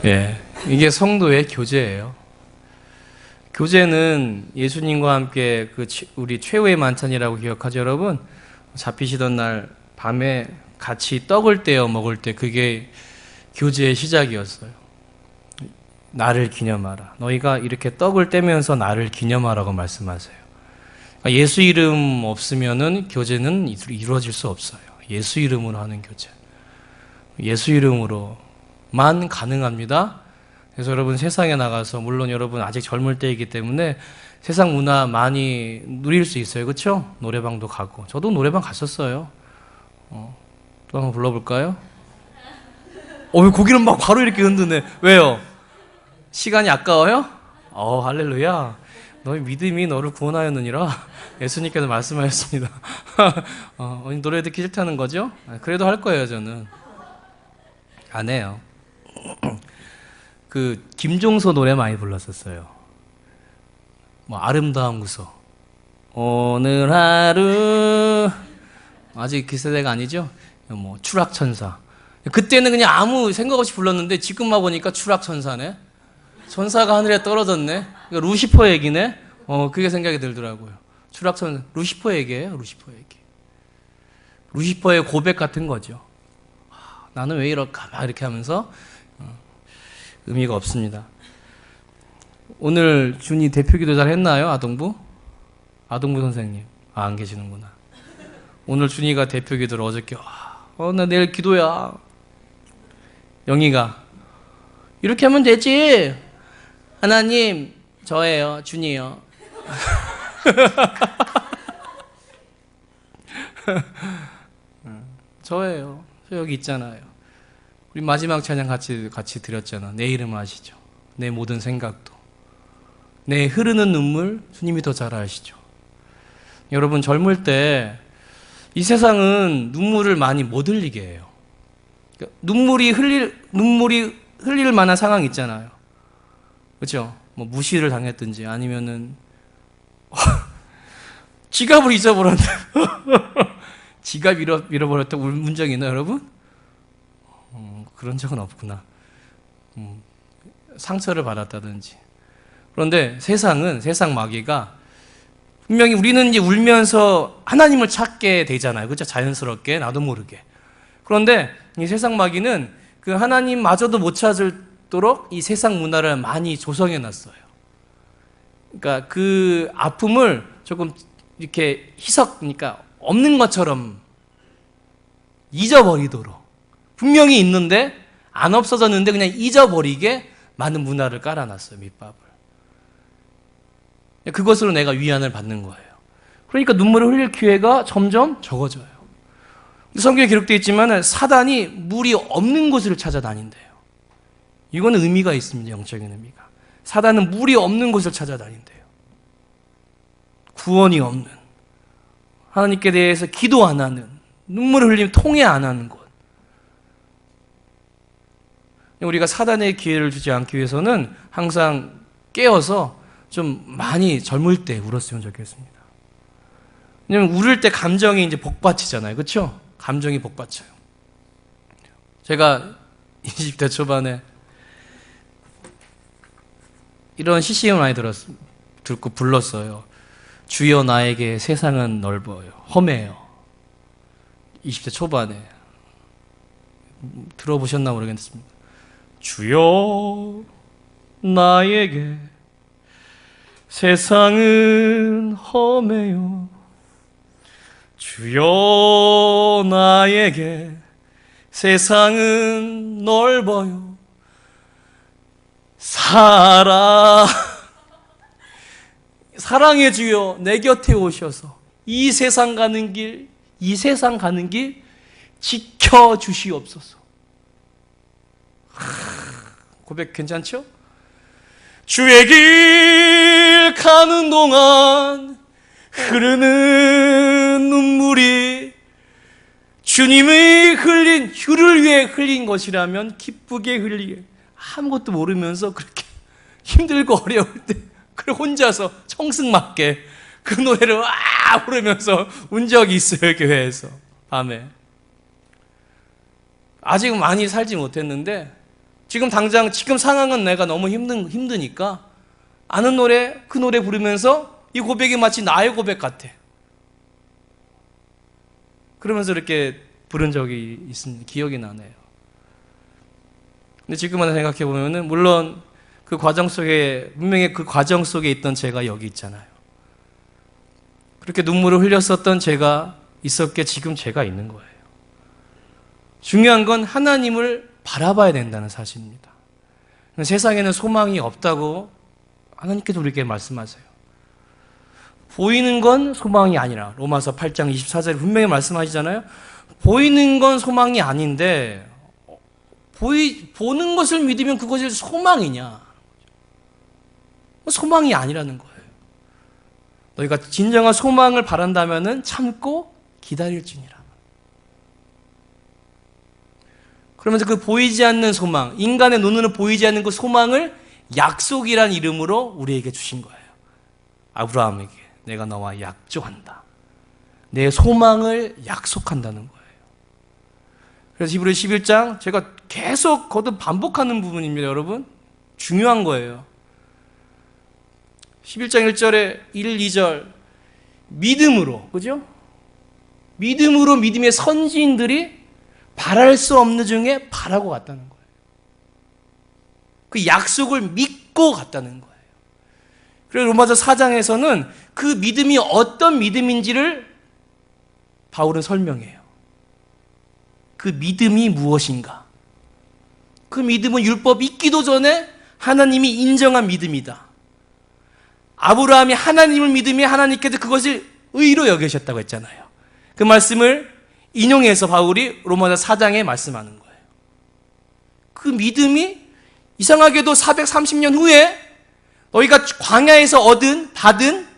예, 이게 성도의 교제예요. 교제는 예수님과 함께 우리 최후의 만찬이라고 기억하죠, 여러분? 잡히시던 날 밤에 같이 떡을 떼어 먹을 때 그게 교제의 시작이었어요. 나를 기념하라. 너희가 이렇게 떡을 떼면서 나를 기념하라고 말씀하세요. 그러니까 예수 이름 없으면은 교제는 이루어질 수 없어요. 예수 이름으로 하는 교제. 예수 이름으로만 가능합니다. 그래서 여러분 세상에 나가서, 물론 여러분 아직 젊을 때이기 때문에 세상 문화 많이 누릴 수 있어요. 그렇죠? 노래방도 가고. 저도 노래방 갔었어요. 또 한번 불러볼까요? 왜 고기를 막 바로 이렇게 흔드네. 왜요? 시간이 아까워요? 할렐루야. 너의 믿음이 너를 구원하였느니라 예수님께서 말씀하셨습니다. 노래 듣기 싫다는 거죠? 그래도 할 거예요. 저는 안 해요. 김종서 노래 많이 불렀었어요. 아름다운 구서, 오늘 하루, 아직 그 세대가 아니죠? 추락천사. 그때는 그냥 아무 생각 없이 불렀는데 지금 막 보니까 추락천사네. 천사가 하늘에 떨어졌네. 루시퍼 얘기네. 그게 생각이 들더라고요. 추락천사, 루시퍼 얘기예요. 루시퍼 얘기. 루시퍼의 고백 같은 거죠. 나는 왜 이럴까? 막 이렇게 하면서 의미가 없습니다. 오늘 준이 대표기도 잘 했나요? 아동부 선생님. 안 계시는구나. 오늘 준이가 대표기도를 어저께, 나 내일 기도야. 영희가, 이렇게 하면 되지. 하나님, 저예요. 준이요. 저예요. 저 여기 있잖아요. 우리 마지막 찬양 같이 드렸잖아. 내 이름 아시죠? 내 모든 생각도. 내 흐르는 눈물, 주님이 더 잘 아시죠? 여러분, 젊을 때 이 세상은 눈물을 많이 못 흘리게 해요. 그러니까 눈물이 흘릴 만한 상황이 있잖아요. 그렇죠? 무시를 당했든지 아니면은 지갑을 잊어버렸는데 지갑 잃어버렸다고 운 적 있나요, 여러분? 그런 적은 없구나. 상처를 받았다든지. 그런데 세상 마귀가 분명히 우리는 이제 울면서 하나님을 찾게 되잖아요. 그렇죠? 자연스럽게, 나도 모르게. 그런데 이 세상 마귀는 그 하나님마저도 못 찾도록 이 세상 문화를 많이 조성해 놨어요. 그러니까 그 아픔을 조금 이렇게 그러니까 없는 것처럼 잊어버리도록. 분명히 있는데 안 없어졌는데 그냥 잊어버리게 많은 문화를 깔아놨어요. 밑밥을. 그것으로 내가 위안을 받는 거예요. 그러니까 눈물을 흘릴 기회가 점점 적어져요. 성경에 기록되어 있지만 사단이 물이 없는 곳을 찾아다닌대요. 이거는 의미가 있습니다. 영적인 의미가. 사단은 물이 없는 곳을 찾아다닌대요. 구원이 없는, 하나님께 대해서 기도 안 하는, 눈물을 흘리면 통회 안 하는 곳. 우리가 사단의 기회를 주지 않기 위해서는 항상 깨어서 좀 많이 젊을 때 울었으면 좋겠습니다. 왜냐면 울을 때 감정이 이제 복받치잖아요. 그렇죠? 감정이 복받쳐요. 제가 20대 초반에 이런 CCM을 많이 듣고 불렀어요. 주여 나에게 세상은 넓어요. 험해요. 20대 초반에. 들어보셨나 모르겠습니다. 주여 나에게 세상은 험해요. 주여 나에게 세상은 넓어요. 사랑의 주여 내 곁에 오셔서 이 세상 가는 길 지켜주시옵소서. 고백 괜찮죠? 주의 길 가는 동안 흐르는 눈물이 주님의 흘린 휴를 위해 흘린 것이라면 기쁘게 흘리게. 아무것도 모르면서 그렇게 힘들고 어려울 때 그래 혼자서 청승맞게 그 노래를 와 부르면서 운 적이 있어요. 교회에서 밤에. 아직 많이 살지 못했는데 지금 당장 지금 상황은 내가 너무 힘드니까 아는 노래, 그 노래 부르면서 이 고백이 마치 나의 고백 같아. 그러면서 이렇게 부른 적이 있습니다. 기억이 나네요. 근데 지금 생각해 보면은 물론 그 과정 속에 분명히 그 과정 속에 있던 제가 여기 있잖아요. 그렇게 눈물을 흘렸었던 제가 있었기에 지금 제가 있는 거예요. 중요한 건 하나님을 바라봐야 된다는 사실입니다. 세상에는 소망이 없다고 하나님께서 우리에게 말씀하세요. 보이는 건 소망이 아니라 로마서 8장 24절에 분명히 말씀하시잖아요. 보이는 건 소망이 아닌데 보는 것을 믿으면 그것이 소망이냐? 소망이 아니라는 거예요. 너희가 진정한 소망을 바란다면 참고 기다릴지니라. 그러면서 그 보이지 않는 소망, 인간의 눈으로 보이지 않는 그 소망을 약속이란 이름으로 우리에게 주신 거예요. 아브라함에게 내가 너와 약조한다. 내 소망을 약속한다는 거예요. 그래서 히브리 11장 제가 계속 거듭 반복하는 부분입니다. 여러분 중요한 거예요. 11장 1절에 1, 2절 믿음으로, 그죠? 믿음으로 믿음의 선지인들이 바랄 수 없는 중에 바라고 갔다는 거예요. 그 약속을 믿고 갔다는 거예요. 그래서 로마서 4장에서는 그 믿음이 어떤 믿음인지를 바울은 설명해요. 그 믿음이 무엇인가? 그 믿음은 율법 있기도 전에 하나님이 인정한 믿음이다. 아브라함이 하나님을 믿으며 하나님께서 그것을 의로 여기셨다고 했잖아요. 그 말씀을 인용해서 바울이 로마서 4장에 말씀하는 거예요. 그 믿음이 이상하게도 430년 후에 너희가 광야에서 받은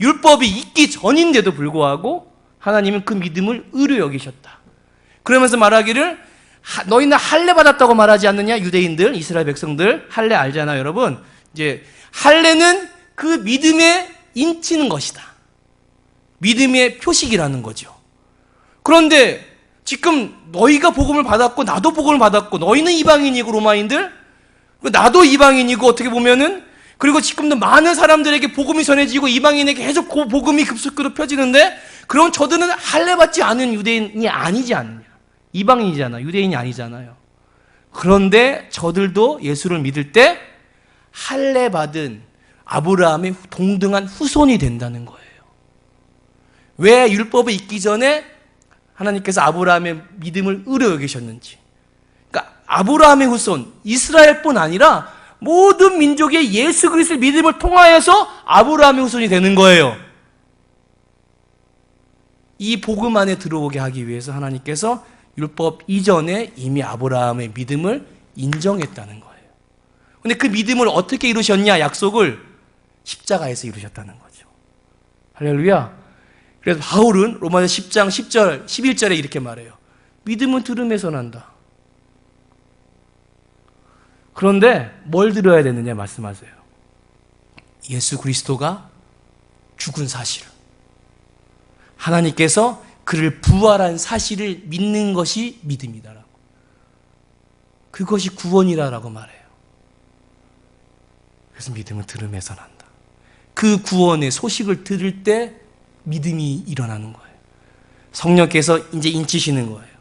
율법이 있기 전인데도 불구하고 하나님은 그 믿음을 의로 여기셨다. 그러면서 말하기를 너희는 할례 받았다고 말하지 않느냐? 유대인들, 이스라엘 백성들 할례 알잖아요, 여러분. 이제 할례는 그 믿음에 인치는 것이다. 믿음의 표식이라는 거죠. 그런데 지금 너희가 복음을 받았고 나도 복음을 받았고 너희는 이방인이고 로마인들 나도 이방인이고 어떻게 보면은 그리고 지금도 많은 사람들에게 복음이 전해지고 이방인에게 계속 그 복음이 급속도로 펴지는데 그럼 저들은 할례 받지 않은 유대인이 아니지 않느냐? 이방인이잖아. 유대인이 아니잖아요. 그런데 저들도 예수를 믿을 때 할례 받은 아브라함의 동등한 후손이 된다는 거예요. 왜 율법이 있기 전에 하나님께서 아브라함의 믿음을 의로 여기셨는지. 그러니까 아브라함의 후손, 이스라엘뿐 아니라 모든 민족의 예수 그리스도의 믿음을 통하여서 아브라함의 후손이 되는 거예요. 이 복음 안에 들어오게 하기 위해서 하나님께서 율법 이전에 이미 아브라함의 믿음을 인정했다는 거예요. 근데 그 믿음을 어떻게 이루셨냐? 약속을 십자가에서 이루셨다는 거죠. 할렐루야. 그래서 바울은 로마서 10장 10절, 11절에 이렇게 말해요. 믿음은 들음에서 난다. 그런데 뭘 들어야 되느냐 말씀하세요. 예수 그리스도가 죽은 사실. 하나님께서 그를 부활한 사실을 믿는 것이 믿음이다라고. 그것이 구원이라고 말해요. 그래서 믿음은 들음에서 난다. 그 구원의 소식을 들을 때 믿음이 일어나는 거예요. 성령께서 이제 인치시는 거예요.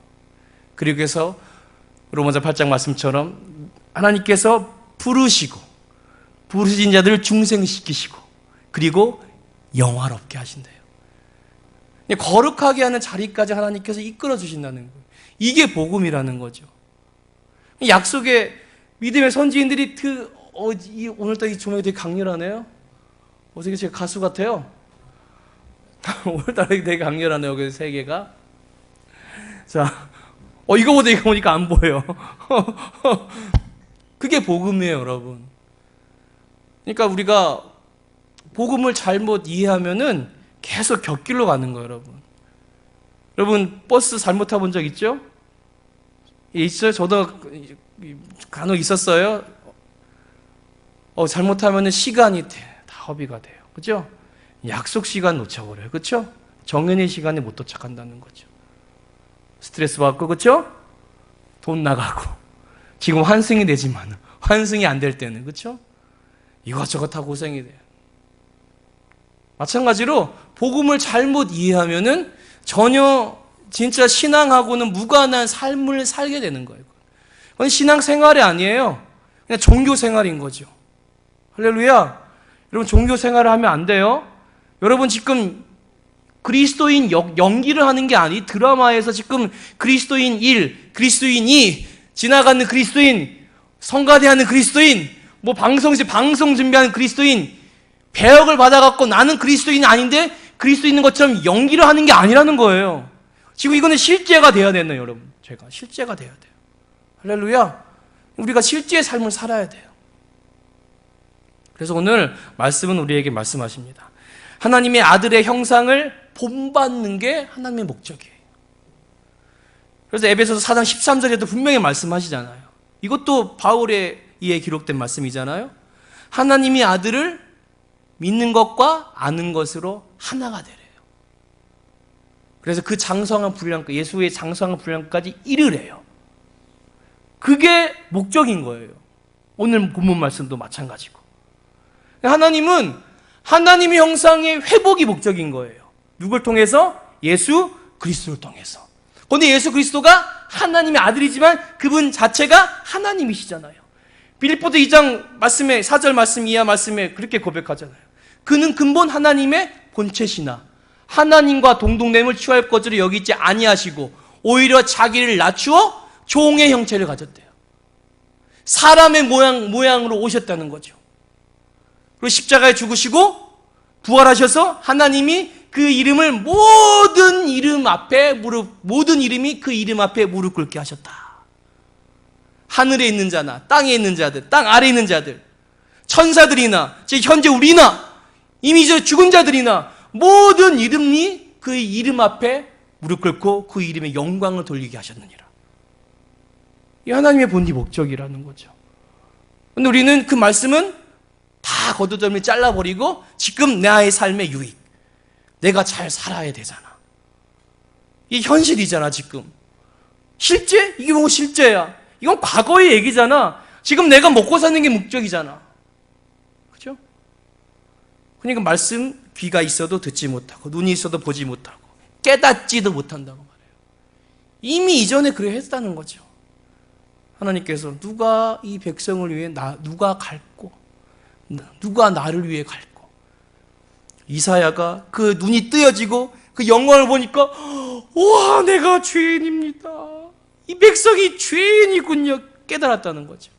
그리고 해서 로마서 8장 말씀처럼 하나님께서 부르신 자들을 중생시키시고 그리고 영화롭게 하신대요. 거룩하게 하는 자리까지 하나님께서 이끌어 주신다는 거예요. 이게 복음이라는 거죠. 약속의 믿음의 선지인들이 오늘따라 이 조명이 되게 강렬하네요. 어떻게 제가 가수 같아요? 오늘따라 되게 강렬하네요. 그 세 개가. 자, 이거 보니까 안 보여. 그게 복음이에요, 여러분. 그러니까 우리가 복음을 잘못 이해하면은 계속 곁길로 가는 거예요, 여러분. 여러분, 버스 잘못 타본 적 있죠? 있어요? 저도 간혹 있었어요. 잘못하면은 시간이 다 허비가 돼요. 그죠? 약속 시간 놓쳐버려요. 그렇죠? 정해진 시간에 못 도착한다는 거죠. 스트레스 받고, 그렇죠? 돈 나가고. 지금 환승이 되지만 환승이 안 될 때는, 그렇죠? 이것저것 다 고생이 돼요. 마찬가지로 복음을 잘못 이해하면은 전혀 진짜 신앙하고는 무관한 삶을 살게 되는 거예요. 그건 신앙생활이 아니에요. 그냥 종교생활인 거죠. 할렐루야. 여러분, 종교생활을 하면 안 돼요. 여러분, 지금 그리스도인 연기를 하는 게 아니, 드라마에서 지금 그리스도인 1, 그리스도인 2, 지나가는 그리스도인, 성가대하는 그리스도인, 뭐 방송 준비하는 그리스도인, 배역을 받아갖고 나는 그리스도인이 아닌데 그리스도인인 것처럼 연기를 하는 게 아니라는 거예요. 지금 이거는 실제가 돼야 되는, 여러분. 제가 실제가 돼야 돼요. 할렐루야. 우리가 실제의 삶을 살아야 돼요. 그래서 오늘 말씀은 우리에게 말씀하십니다. 하나님의 아들의 형상을 본받는 게 하나님의 목적이에요. 그래서 에베소서 4장 13절에도 분명히 말씀하시잖아요. 이것도 바울에 의해 기록된 말씀이잖아요. 하나님이 아들을 믿는 것과 아는 것으로 하나가 되래요. 그래서 그 장성한 분량까지, 예수의 장성한 분량까지 이르래요. 그게 목적인 거예요. 오늘 본문 말씀도 마찬가지고. 하나님은 하나님의 형상의 회복이 목적인 거예요. 누굴 통해서? 예수 그리스도를 통해서. 그런데 예수 그리스도가 하나님의 아들이지만 그분 자체가 하나님이시잖아요. 빌립보서 2장 말씀에, 4절 말씀 이하 말씀에 그렇게 고백하잖아요. 그는 근본 하나님의 본체시나 하나님과 동등됨을 취할 것으로 여기지 아니하시고 오히려 자기를 낮추어 종의 형체를 가졌대요. 사람의 모양으로 오셨다는 거죠. 그리고 십자가에 죽으시고 부활하셔서 하나님이 그 이름을 모든 이름이 그 이름 앞에 무릎 꿇게 하셨다. 하늘에 있는 자나 땅에 있는 자들, 땅 아래에 있는 자들, 천사들이나 현재 우리나 이미 죽은 자들이나 모든 이름이 그 이름 앞에 무릎 꿇고 그 이름의 영광을 돌리게 하셨느니라. 이 하나님의 본디 목적이라는 거죠. 그런데 우리는 그 말씀은 다 걷어들이 잘라버리고 지금 나의 삶의 유익, 내가 잘 살아야 되잖아. 이게 현실이잖아. 지금 실제? 이게 뭐 실제야? 이건 과거의 얘기잖아. 지금 내가 먹고 사는 게 목적이잖아. 그죠? 그러니까 말씀 귀가 있어도 듣지 못하고 눈이 있어도 보지 못하고 깨닫지도 못한다고 말해요. 이미 이전에 그래 했다는 거죠. 하나님께서 누가 이 백성을 위해 누가 갈고 누가 나를 위해 갈고. 이사야가 그 눈이 뜨여지고 그 영광을 보니까 와, 내가 죄인입니다. 이 백성이 죄인이군요. 깨달았다는 거죠.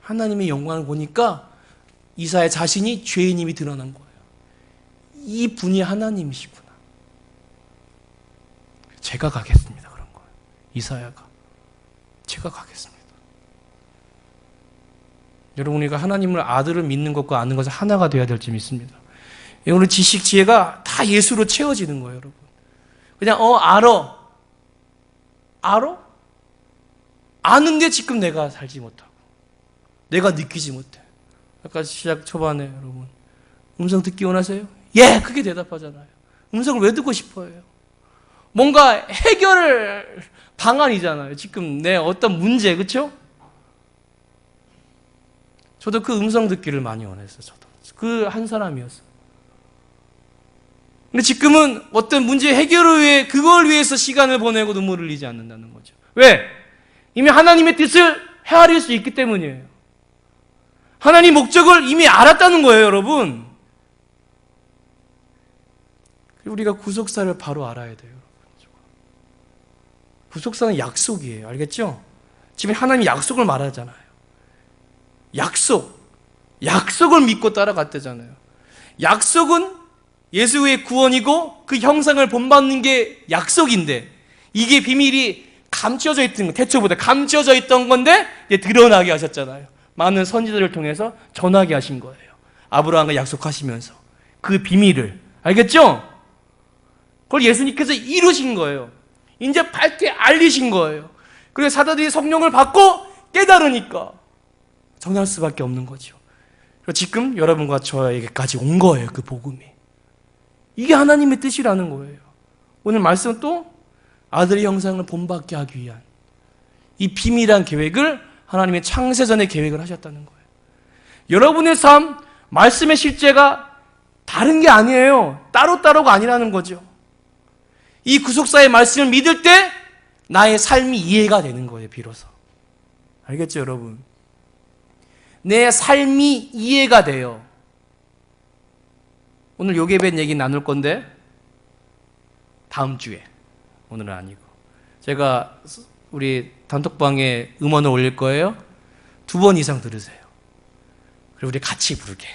하나님의 영광을 보니까 이사야 자신이 죄인임이 드러난 거예요. 이 분이 하나님이시구나. 제가 가겠습니다. 그런 거예요. 이사야가 제가 가겠습니다. 여러분, 우리가 하나님을 아들을 믿는 것과 아는 것은 하나가 되어야 될 줄 믿습니다. 오늘 지식 지혜가 다 예수로 채워지는 거예요. 여러분, 그냥 알아? 아는데 지금 내가 살지 못하고 내가 느끼지 못해. 아까 시작 초반에 여러분 음성 듣기 원하세요? 예! 그게 대답하잖아요. 음성을 왜 듣고 싶어요? 뭔가 해결 방안이잖아요. 지금 내 어떤 문제, 그렇죠? 저도 그 음성 듣기를 많이 원했어요. 저도 그 한 사람이었어요. 근데 지금은 어떤 문제 해결을 위해, 그걸 위해서 시간을 보내고 눈물을 흘리지 않는다는 거죠. 왜? 이미 하나님의 뜻을 헤아릴 수 있기 때문이에요. 하나님 목적을 이미 알았다는 거예요, 여러분. 우리가 구속사를 바로 알아야 돼요. 구속사는 약속이에요. 알겠죠? 지금 하나님이 약속을 말하잖아요. 약속을 믿고 따라갔대잖아요. 약속은 예수의 구원이고 그 형상을 본받는 게 약속인데, 이게 비밀이 감춰져 있던 거, 태초보다 감춰져 있던 건데 이제 드러나게 하셨잖아요. 많은 선지자를 통해서 전하게 하신 거예요. 아브라함과 약속하시면서 그 비밀을, 알겠죠? 그걸 예수님께서 이루신 거예요. 이제 밝게 알리신 거예요. 그래서 사도들이 성령을 받고 깨달으니까 전할 수밖에 없는 거죠. 그래서 지금 여러분과 저에게까지 온 거예요. 그 복음이. 이게 하나님의 뜻이라는 거예요. 오늘 말씀은 또 아들의 형상을 본받게 하기 위한 이 비밀한 계획을 하나님의 창세전에 계획을 하셨다는 거예요. 여러분의 삶, 말씀의 실제가 다른 게 아니에요. 따로따로가 아니라는 거죠. 이 구속사의 말씀을 믿을 때 나의 삶이 이해가 되는 거예요, 비로소. 알겠죠, 여러분? 내 삶이 이해가 돼요. 오늘 요괴弁얘기 나눌 건데 다음 주에, 오늘은 아니고, 제가 우리 단톡방에 음원을 올릴 거예요. 2번 이상 들으세요. 그리고 우리 같이 부르게.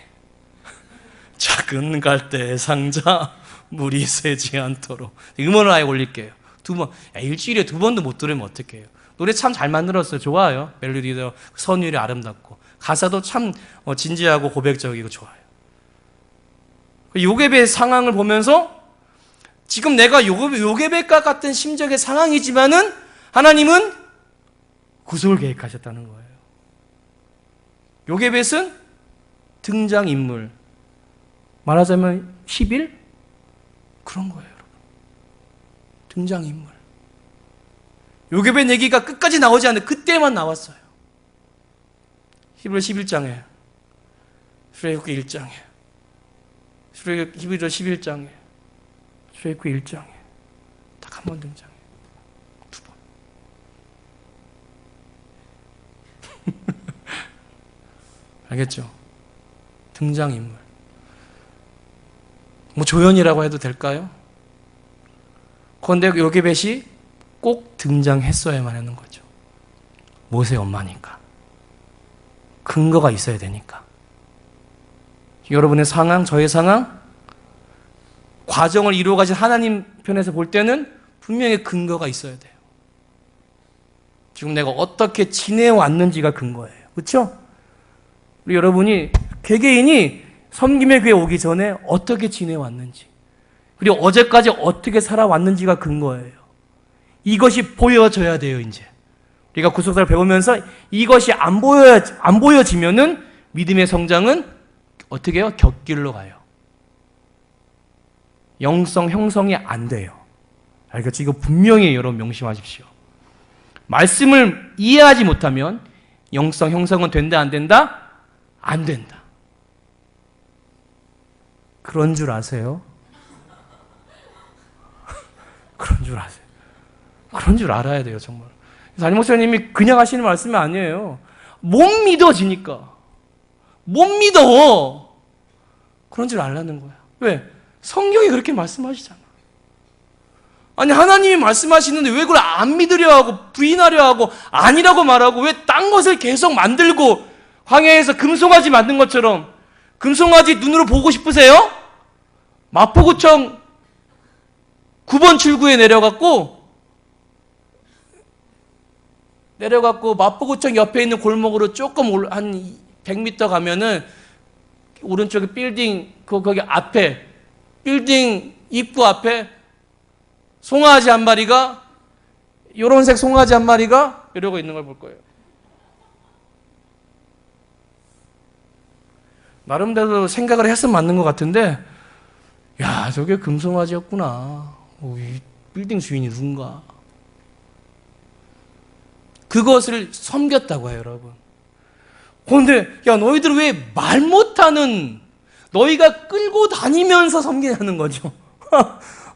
작은 갈대 상자 물이 새지 않도록 음원을 아예 올릴게요. 2번. 일주일에 2번도 못 들으면 어떡해요. 노래 참 잘 만들었어요. 좋아요. 멜로디도 선율이 아름답고 가사도 참 진지하고 고백적이고 좋아요. 요괴배 상황을 보면서 지금 내가 요괴배과 같은 심정의 상황이지만은 하나님은 구속을 계획하셨다는 거예요. 요괴벳은 등장인물. 말하자면 10일? 그런 거예요, 여러분. 등장인물. 요괴벳 얘기가 끝까지 나오지 않는데 그때만 나왔어요. 히브리 11장에, 출애굽기 1장에, 히브리 11장에, 출애굽기 1장에 딱 한 번 등장해요. 2번. 알겠죠? 등장인물. 뭐 조연이라고 해도 될까요? 그런데 요괴벳이 꼭 등장했어야만 하는 거죠. 모세의 엄마니까. 근거가 있어야 되니까. 여러분의 상황, 저의 상황, 과정을 이루어가신 하나님 편에서 볼 때는 분명히 근거가 있어야 돼요. 지금 내가 어떻게 지내왔는지가 근거예요. 그렇죠? 우리 여러분이 개개인이 섬김의 교회 오기 전에 어떻게 지내왔는지, 그리고 어제까지 어떻게 살아왔는지가 근거예요. 이것이 보여져야 돼요. 이제 우리가 구속사를 배우면서 이것이 안 보여지면은 믿음의 성장은 어떻게 해요? 곁길로 가요. 영성 형성이 안 돼요. 알겠죠? 이거 분명히 여러분 명심하십시오. 말씀을 이해하지 못하면 영성 형성은 된다 안 된다? 안 된다. 그런 줄 아세요? 그런 줄 아세요? 그런 줄 알아야 돼요, 정말. 담임 목사님이 그냥 하시는 말씀이 아니에요. 못 믿어지니까. 못 믿어. 그런 줄 알라는 거야. 왜? 성경이 그렇게 말씀하시잖아. 아니, 하나님이 말씀하시는데 왜 그걸 안 믿으려 하고 부인하려 하고 아니라고 말하고 왜 딴 것을 계속 만들고 황야에서 금송아지 만든 것처럼 금송아지 눈으로 보고 싶으세요? 마포구청 9번 출구에 내려갔고 마포구청 옆에 있는 골목으로 조금 한 100m 가면은 오른쪽에 빌딩 거기 앞에 빌딩 입구 앞에 송아지 한 마리가 요런색 송아지 한 마리가 이러고 있는 걸 볼 거예요. 나름대로 생각을 했으면 맞는 것 같은데, 야, 저게 금송아지였구나. 이 빌딩 주인이 누군가. 그것을 섬겼다고 해요, 여러분. 그런데 야, 너희들 왜 말 못하는, 너희가 끌고 다니면서 섬기냐는 거죠.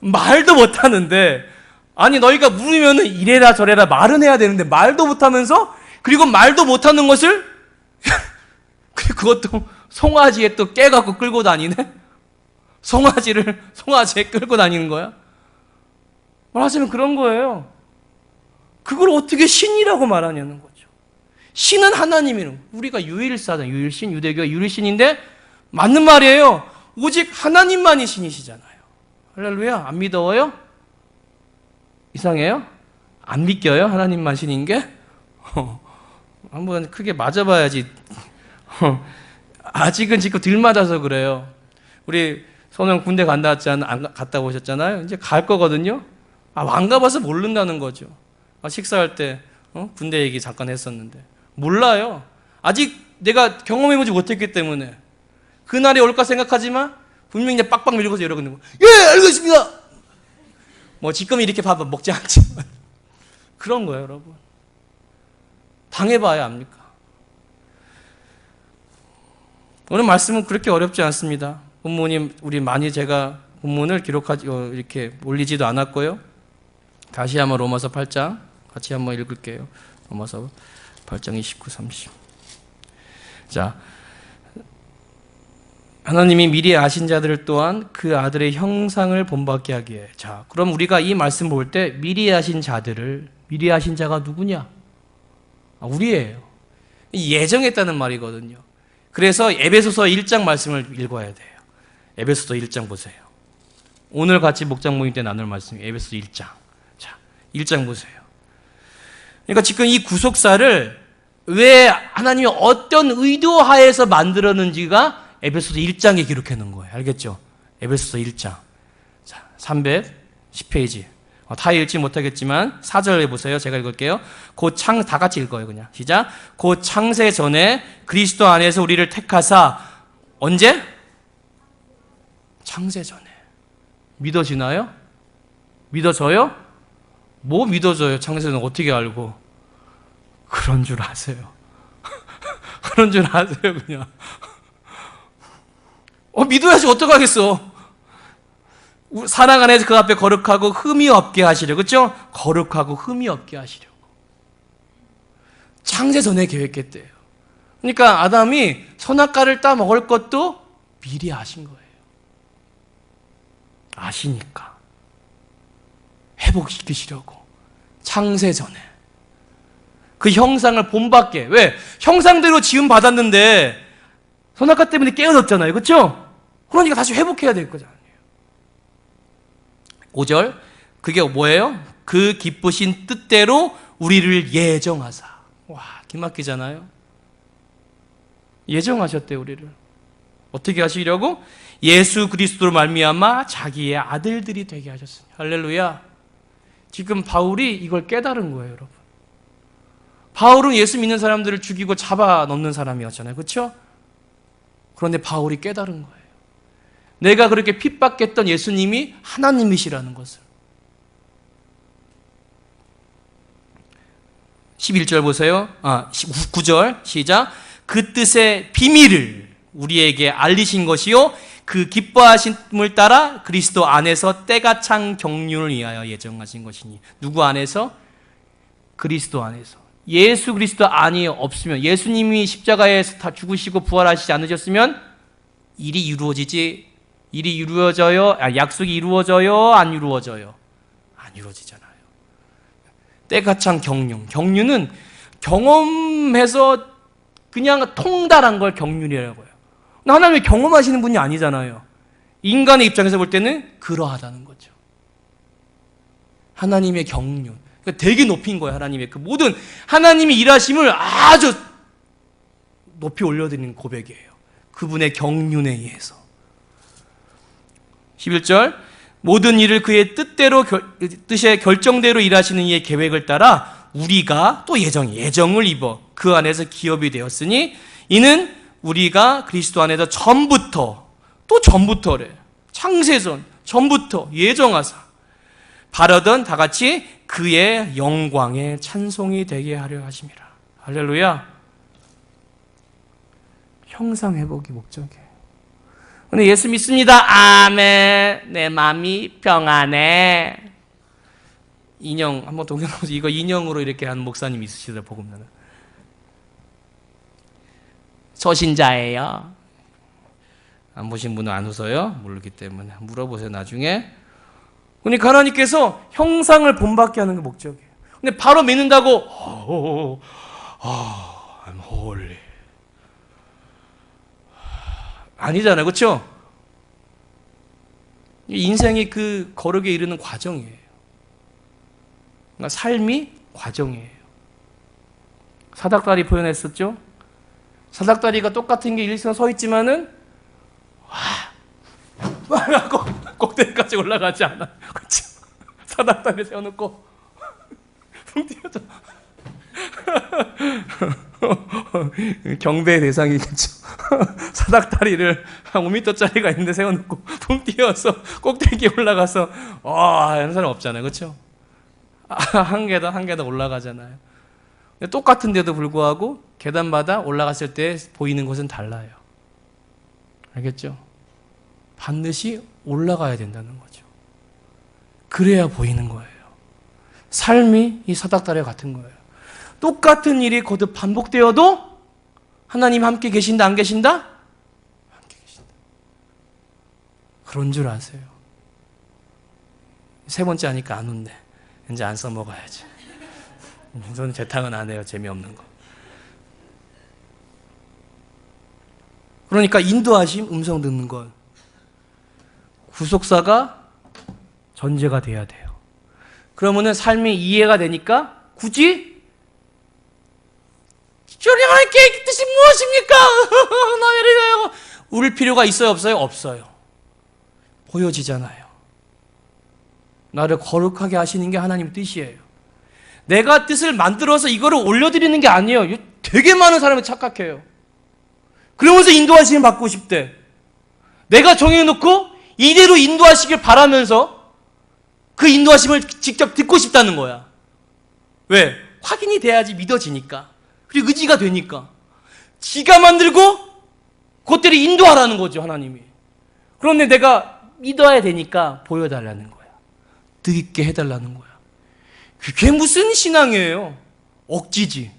말도 못하는데, 아니 너희가 물으면은 이래라 저래라 말은 해야 되는데 말도 못하면서, 그리고 말도 못하는 것을 그것도 송아지에 또 깨갖고 끌고 다니네? 송아지에 끌고 다니는 거야? 말하자면 그런 거예요. 그걸 어떻게 신이라고 말하냐는 거죠. 신은 하나님이는, 우리가 유일사잖아요. 유일신, 유대교가 유일신인데 맞는 말이에요. 오직 하나님만이 신이시잖아요. 할렐루야. 안 믿어요? 이상해요? 안 믿겨요? 하나님만 신인 게? 한번 크게 맞아봐야지. 아직은 지금 덜 맞아서 그래요. 우리 선영 군대 갔다 오셨잖아요. 이제 갈 거거든요. 안 가봐서 모른다는 거죠. 식사할 때 군대 얘기 잠깐 했었는데 몰라요. 아직 내가 경험해보지 못했기 때문에. 그날이 올까 생각하지만 분명히 이제 빡빡 밀고서 이러고 있는 거예요. 예, 알겠습니다. 뭐 지금 이렇게 밥 먹지 않지만 그런 거예요, 여러분. 당해봐야 합니까? 오늘 말씀은 그렇게 어렵지 않습니다. 본문이 우리 많이 제가 본문을 기록하지 이렇게 올리지도 않았고요. 다시 한번 로마서 8장 같이 한번 읽을게요. 로마서 8장 29, 30. 자, 하나님이 미리 아신 자들을 또한 그 아들의 형상을 본받게 하기에. 자, 그럼 우리가 이 말씀 볼 때 미리 아신 자들을, 미리 아신 자가 누구냐? 우리예요. 예정했다는 말이거든요. 그래서 에베소서 1장 말씀을 읽어야 돼요. 에베소서 1장 보세요. 오늘 같이 목장 모임 때 나눌 말씀이 에베소서 1장. 자, 1장 보세요. 그러니까 지금 이 구속사를 왜 하나님이 어떤 의도하에서 만들었는지가 에베소서 1장에 기록해 놓은 거예요. 알겠죠? 에베소서 1장. 자, 310페이지. 다 읽지 못하겠지만 4절에 보세요. 제가 읽을게요. 다 같이 읽어요. 그냥. 시작. 곧 창세 전에 그리스도 안에서 우리를 택하사. 언제? 창세 전에. 믿어지나요? 믿어져요? 뭐 믿어져요? 창세 전에 어떻게 알고? 그런 줄 아세요. 그런 줄 아세요. 그냥. 믿어야지 어떡하겠어. 사랑 안에서 그 앞에 거룩하고 흠이 없게 하시려고. 그렇죠? 거룩하고 흠이 없게 하시려고. 창세 전에 계획했대요. 그러니까 아담이 선악과를 따 먹을 것도 미리 아신 거예요. 아시니까 회복시키시려고. 창세 전에 그 형상을 본받게. 왜? 형상대로 지음 받았는데 선악과 때문에 깨어졌잖아요. 그렇죠? 그러니까 다시 회복해야 될 거잖아요. 5절. 그게 뭐예요? 그 기쁘신 뜻대로 우리를 예정하사. 와, 기막히잖아요. 예정하셨대요, 우리를. 어떻게 하시려고? 예수 그리스도로 말미암아 자기의 아들들이 되게 하셨으니. 할렐루야. 지금 바울이 이걸 깨달은 거예요, 여러분. 바울은 예수 믿는 사람들을 죽이고 잡아놓는 사람이었잖아요. 그렇죠? 그런데 바울이 깨달은 거예요. 내가 그렇게 핍박했던 예수님이 하나님이시라는 것을. 11절 보세요. 9절 시작. 그 뜻의 비밀을 우리에게 알리신 것이요 그 기뻐하심을 따라 그리스도 안에서 때가 찬 경륜을 위하여 예정하신 것이니. 누구 안에서? 그리스도 안에서. 예수 그리스도 안이 없으면, 예수님이 십자가에서 다 죽으시고 부활하시지 않으셨으면 일이 이루어져요? 약속이 이루어져요? 안 이루어져요? 안 이루어지잖아요. 때가 찬 경륜. 경륜은 경험해서 그냥 통달한 걸 경륜이라고 해요. 하나님이 경험하시는 분이 아니잖아요. 인간의 입장에서 볼 때는 그러하다는 거죠. 하나님의 경륜. 그러니까 되게 높인 거예요. 하나님의 그 모든 하나님의 일하심을 아주 높이 올려드리는 고백이에요. 그분의 경륜에 의해서. 11절. 모든 일을 그의 뜻의 결정대로 일하시는 이의 계획을 따라 우리가 또 예정을 입어 그 안에서 기업이 되었으니 이는 우리가 그리스도 안에서 전부터래. 창세전 전부터 예정하사 바라던 다 같이 그의 영광의 찬송이 되게 하려 하심이라. 할렐루야. 형상 회복이 목적이에요. 근데 예수 믿습니다. 아멘. 내 마음이 평안해. 인형 한번 동영상 이거 인형으로 이렇게 하는 목사님 있으시더라고요. 복음자는. 서신자예요. 안 보신 분은 안 웃어요. 모르기 때문에 물어보세요 나중에. 그러니까 하나님께서 형상을 본받게 하는 게 목적이에요. 근데 바로 믿는다고 I'm holy 아니잖아요. 그렇죠? 인생이 그 거룩에 이르는 과정이에요. 그러니까 삶이 과정이에요. 사닥다리 표현했었죠? 사닥다리가 똑같은 게 일선 서 있지만은 하고 꼭대기까지 올라가지 않아. 그렇죠? 사닥다리 세워놓고 붕 뛰어져. 경배의 대상이겠죠. 사닥다리를 한 5m짜리가 있는데 세워놓고 붕 뛰어서 꼭대기에 올라가서 하는 사람 없잖아요. 그렇죠? 한 계단 올라가잖아요. 똑같은데도 불구하고 계단마다 올라갔을 때 보이는 것은 달라요. 알겠죠? 반드시 올라가야 된다는 거죠. 그래야 보이는 거예요. 삶이 이 사닥다리와 같은 거예요. 똑같은 일이 거듭 반복되어도 하나님 함께 계신다, 안 계신다? 함께 계신다. 그런 줄 아세요. 세 번째 하니까 안 웃네. 이제 안 써먹어야지. 저는 재탕은 안 해요. 재미없는 거. 그러니까 인도하심, 음성 듣는 것. 구속사가 전제가 돼야 돼요. 그러면은 삶이 이해가 되니까 굳이 주님 하나님께 뜻이 무엇입니까? 나 이래요. 울 필요가 있어요, 없어요? 없어요. 보여지잖아요. 나를 거룩하게 하시는 게 하나님의 뜻이에요. 내가 뜻을 만들어서 이거를 올려드리는 게 아니에요. 되게 많은 사람이 착각해요. 그러면서 인도하심을 받고 싶대. 내가 정해놓고 이대로 인도하시길 바라면서 그 인도하심을 직접 듣고 싶다는 거야. 왜? 확인이 돼야지 믿어지니까. 그리고 의지가 되니까. 지가 만들고 그것들이 인도하라는 거죠, 하나님이. 그런데 내가 믿어야 되니까 보여달라는 거야. 듣게 해달라는 거야. 그게 무슨 신앙이에요? 억지지.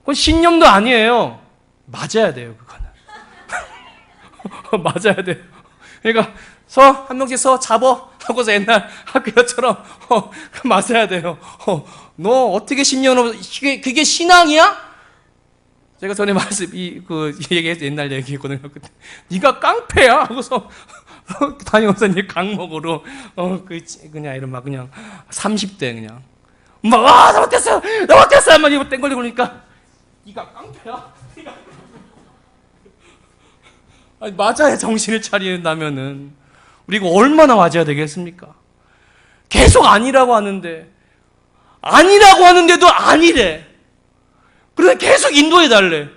그건 신념도 아니에요. 맞아야 돼요, 그거는. 맞아야 돼요. 그러니까 한 명씩 잡어 하고서 옛날 학교처럼 맞아야 돼요. 너 어떻게 신념으로 그게 신앙이야? 제가 전에 얘기해서 옛날 얘기했거든요. 네가 깡패야 하고서 담임선생님 강목으로 그냥 이런 그냥 30대 그냥 잘못했어요 막 이거 땡걸리고 그러니까 네가 깡패야. 아니, 맞아야 정신을 차린다면은 우리가 얼마나 맞아야 되겠습니까? 계속 아니라고 하는데도 아니래. 그래서 계속 인도해 달래.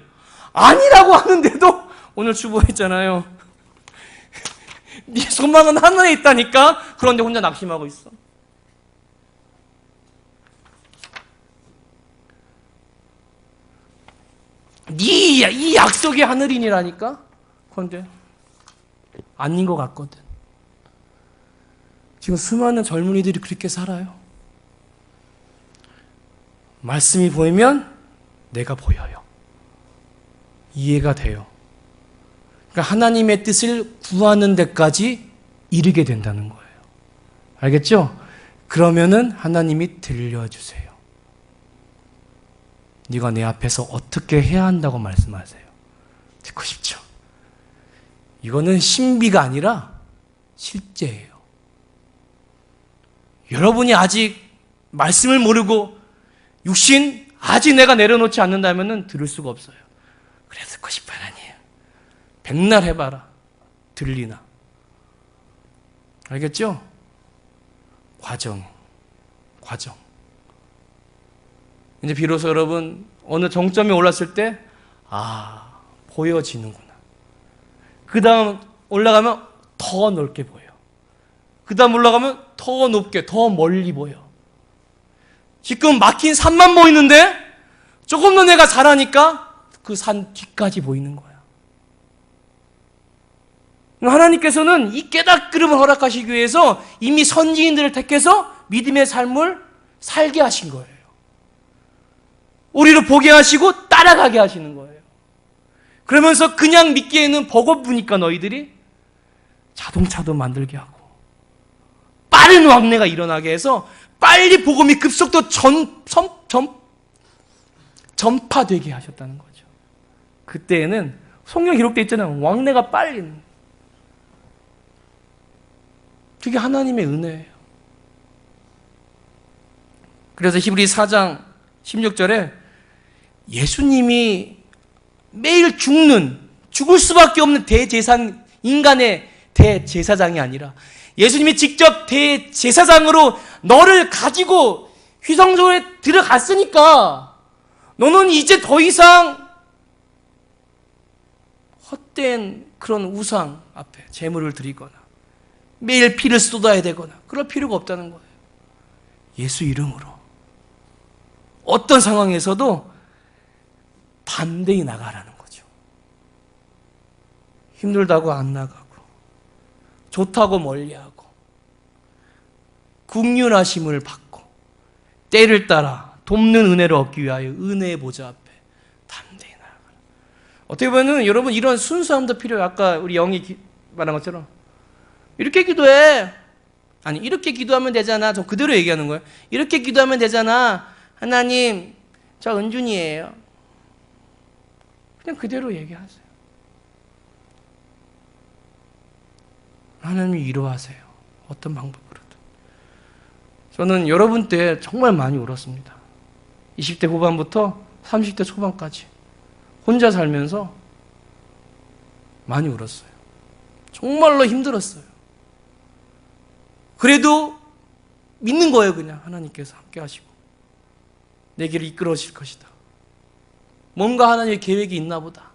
아니라고 하는데도 오늘 주보했잖아요. 네 소망은 하늘에 있다니까. 그런데 혼자 낙심하고 있어. 이 약속이 하늘이니라니까. 그런데 아닌 것 같거든. 지금 수많은 젊은이들이 그렇게 살아요. 말씀이 보이면 내가 보여요. 이해가 돼요. 그러니까 하나님의 뜻을 구하는 데까지 이르게 된다는 거예요. 알겠죠? 그러면은 하나님이 들려주세요. 네가 내 앞에서 어떻게 해야 한다고 말씀하세요. 듣고 싶죠? 이거는 신비가 아니라 실제예요. 여러분이 아직 말씀을 모르고 육신 아직 내가 내려놓지 않는다면 들을 수가 없어요. 그래 듣고 싶어요, 하나님. 백날 해봐라. 들리나. 알겠죠? 과정. 이제 비로소 여러분 어느 정점에 올랐을 때 보여지는구나. 그 다음 올라가면 더 넓게 보여. 그 다음 올라가면 더 높게, 더 멀리 보여. 지금 막힌 산만 보이는데 조금 더 내가 잘하니까 그 산 뒤까지 보이는 거야. 하나님께서는 이 깨닫음을 허락하시기 위해서 이미 선지인들을 택해서 믿음의 삶을 살게 하신 거예요. 우리를 보게 하시고 따라가게 하시는 거예요. 그러면서 그냥 믿기에는 버겁으니까 너희들이 자동차도 만들게 하고 빠른 왕래가 일어나게 해서 빨리 복음이 급속도로 전파되게 하셨다는 거죠. 그때에는 성경 기록되어 있잖아요. 왕래가 빨리. 그게 하나님의 은혜예요. 그래서 히브리 4장 16절에 예수님이 매일 죽을 수밖에 없는 대제사장, 인간의 대제사장이 아니라 예수님이 직접 대제사장으로 너를 가지고 휘성소에 들어갔으니까 너는 이제 더 이상 헛된 그런 우상 앞에 제물을 드리거나 매일 피를 쏟아야 되거나 그럴 필요가 없다는 거예요. 예수 이름으로 어떤 상황에서도 담대히 나가라는 거죠. 힘들다고 안 나가고, 좋다고 멀리하고, 긍휼하심을 받고, 때를 따라 돕는 은혜를 얻기 위하여 은혜의 보좌 앞에 담대히 나아가라. 어떻게 보면 여러분 이런 순수함도 필요해요. 아까 우리 영이 말한 것처럼 이렇게 기도해. 아니 이렇게 기도하면 되잖아. 저 그대로 얘기하는 거예요. 이렇게 기도하면 되잖아. 하나님 저 은준이에요. 그냥 그대로 얘기하세요. 하나님이 위로하세요. 어떤 방법으로든. 저는 여러분 때 정말 많이 울었습니다. 20대 후반부터 30대 초반까지 혼자 살면서 많이 울었어요. 정말로 힘들었어요. 그래도 믿는 거예요. 그냥 하나님께서 함께 하시고 내 길을 이끌어 주실 것이다. 뭔가 하나님의 계획이 있나 보다.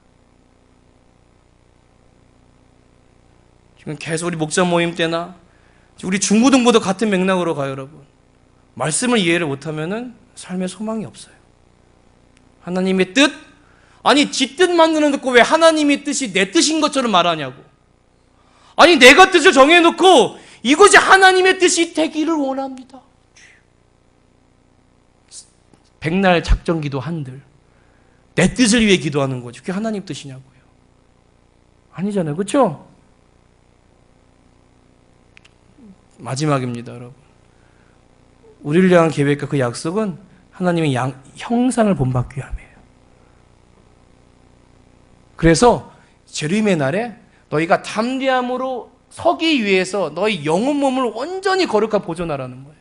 지금 계속 우리 목자 모임 때나 우리 중고등부도 같은 맥락으로 가요. 여러분 말씀을 이해를 못하면 삶에 소망이 없어요. 하나님의 뜻? 아니 지 뜻만 듣고 왜 하나님의 뜻이 내 뜻인 것처럼 말하냐고. 아니 내가 뜻을 정해놓고 이것이 하나님의 뜻이 되기를 원합니다. 백날 작정기도 한들 내 뜻을 위해 기도하는 거죠. 그게 하나님 뜻이냐고요. 아니잖아요. 그렇죠? 마지막입니다. 여러분 우리를 향한 계획과 그 약속은 하나님의 형상을 본받기 위함이에요. 그래서 재림의 날에 너희가 담대함으로 서기 위해서 너희 영혼 몸을 온전히 거룩하게 보존하라는 거예요.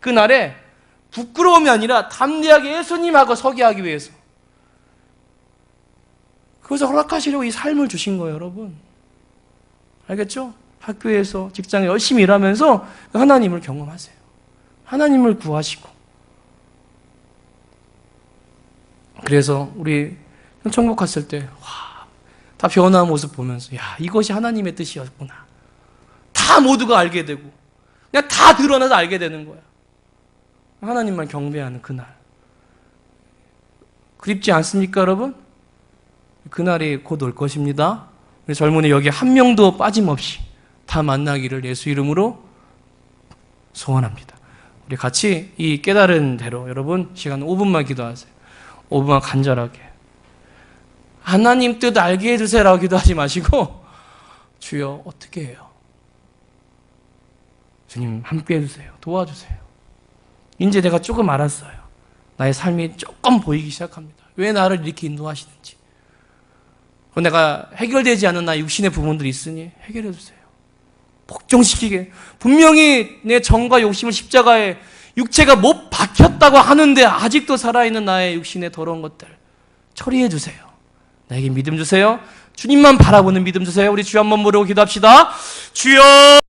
그 날에 부끄러움이 아니라 담대하게 예수님하고 서게 하기 위해서 그것을 허락하시려고 이 삶을 주신 거예요. 여러분 알겠죠? 학교에서 직장에 열심히 일하면서 하나님을 경험하세요. 하나님을 구하시고 그래서 우리 천국 갔을 때 다 변화한 모습 보면서 야 이것이 하나님의 뜻이었구나. 다 모두가 알게 되고 그냥 다 드러나서 알게 되는 거야. 하나님만 경배하는 그날 그립지 않습니까 여러분? 그날이 곧 올 것입니다. 우리 젊은이 여기 한 명도 빠짐없이 다 만나기를 예수 이름으로 소원합니다. 우리 같이 이 깨달은 대로 여러분 시간 5분만 기도하세요. 5분만 간절하게 하나님 뜻 알게 해주세요라고 기도하지 마시고 주여 어떻게 해요? 주님 함께 해주세요. 도와주세요. 이제 내가 조금 알았어요. 나의 삶이 조금 보이기 시작합니다. 왜 나를 이렇게 인도하시는지. 내가 해결되지 않은 나의 육신의 부분들이 있으니 해결해 주세요. 복종시키게. 분명히 내 정과 욕심을 십자가에 육체가 못 박혔다고 하는데 아직도 살아있는 나의 육신의 더러운 것들 처리해 주세요. 나에게 믿음 주세요. 주님만 바라보는 믿음 주세요. 우리 주여 한번 부르고 기도합시다. 주여